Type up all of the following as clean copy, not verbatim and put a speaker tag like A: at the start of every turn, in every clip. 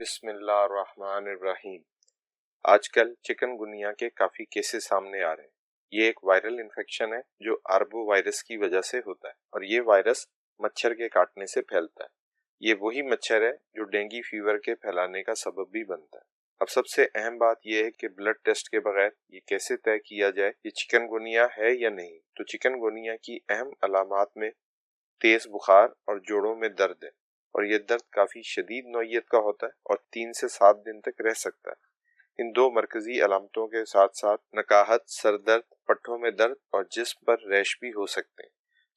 A: बिस्मिल्लाहिर्रहमानिर्रहीम। आजकल चिकनगुनिया के काफ़ी केसेस सामने आ रहे हैं। ये एक वायरल इन्फेक्शन है जो आर्बो वायरस की वजह से होता है और ये वायरस मच्छर के काटने से फैलता है। ये वही मच्छर है जो डेंगू फीवर के फैलाने का सबब भी बनता है। अब सबसे अहम बात यह है कि ब्लड टेस्ट के बगैर ये कैसे तय किया जाए कि चिकनगुनिया है या नहीं। तो चिकनगुनिया की अहम अलामात में तेज बुखार और जोड़ों में दर्द है और ये दर्द काफी शदीद नौइयत का होता है और 3 से 7 दिन तक रह सकता है। इन दो मरकजी अलामतों के साथ साथ नकाहत, सर दर्द, पट्ठों में दर्द और जिस्म पर रैश भी हो सकते हैं।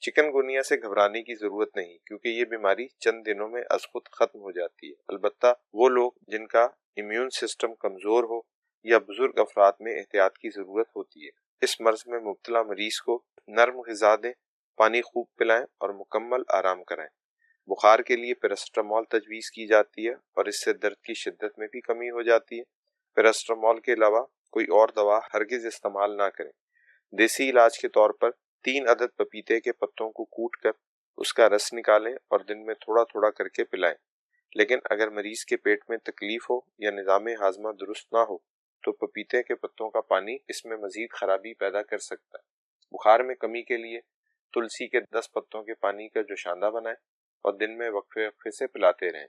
A: चिकनगुनिया से घबराने की जरूरत नहीं क्योंकि ये बीमारी चंद दिनों में अज खुद खत्म हो जाती है। अलबत्ता वो लोग जिनका इम्यून सिस्टम कमजोर हो या बुजुर्ग अफराद में एहतियात की जरूरत होती है। इस मर्ज में मुब्तला मरीज को नर्म ग़िज़ा दें, पानी खूब पिलाएं और मुकम्मल आराम कराएं। बुखार के लिए पैरास्टामोल तजवीज़ की जाती है और इससे दर्द की शिद्दत में भी कमी हो जाती है। पैरास्टामोल के अलावा कोई और दवा हरगिज इस्तेमाल ना करें। देसी इलाज के तौर पर 3 अदद पपीते के पत्तों को कूट कर उसका रस निकालें और दिन में थोड़ा थोड़ा करके पिलाएं। लेकिन अगर मरीज के पेट में तकलीफ हो या निज़ाम हाजमा दुरुस्त ना हो तो पपीते के पत्तों का पानी इसमें मजीद खराबी पैदा कर सकता है। बुखार में कमी के लिए तुलसी के 10 पत्तों के पानी का जोशांदा बनाएं और दिन में वक्फे वक्फे से पिलाते रहें।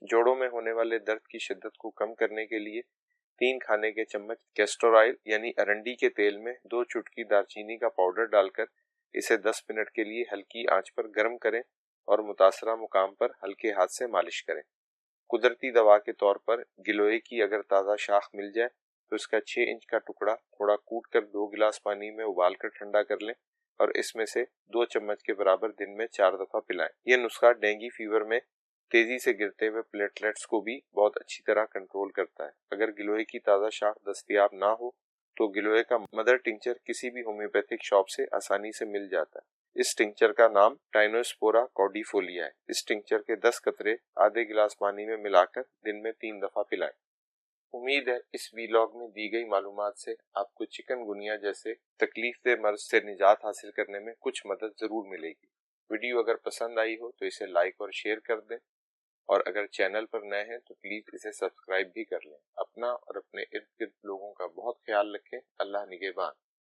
A: जोड़ों में होने वाले दर्द की शिद्दत को कम करने के लिए 3 खाने के चम्मच कैस्टर ऑयल यानी अरंडी के तेल में 2 चुटकी दालचीनी का पाउडर डालकर इसे 10 मिनट के लिए हल्की आंच पर गर्म करें और मुतासरा मुकाम पर हल्के हाथ से मालिश करें। कुदरती दवा के तौर पर गिलोय की अगर ताज़ा शाख मिल जाए तो इसका 6 इंच का टुकड़ा थोड़ा कूट कर 2 गिलास पानी में उबाल कर ठंडा कर लें और इसमें से 2 चम्मच के बराबर दिन में 4 दफा पिलाएं। यह नुस्खा डेंगू फीवर में तेजी से गिरते हुए प्लेटलेट्स को भी बहुत अच्छी तरह कंट्रोल करता है। अगर गिलोय की ताज़ा शाख दस्तयाब ना हो तो गिलोय का मदर टिंचर किसी भी होम्योपैथिक शॉप से आसानी से मिल जाता है। इस टिंचर का नाम टाइनोस्पोरा कॉर्डिफोलिया है। इस टिंचर के 10 कतरे आधे गिलास पानी में मिलाकर दिन में 3 दफा पिलाएं। उम्मीद है इस वीलॉग में दी गई मालूमात से आपको चिकनगुनिया जैसे तकलीफ मर्ज से निजात हासिल करने में कुछ मदद जरूर मिलेगी। वीडियो अगर पसंद आई हो तो इसे लाइक और शेयर कर दें और अगर चैनल पर नए हैं तो प्लीज इसे सब्सक्राइब भी कर लें। अपना और अपने इर्द गिर्द लोगों का बहुत ख्याल रखें। अल्लाह निगहबान।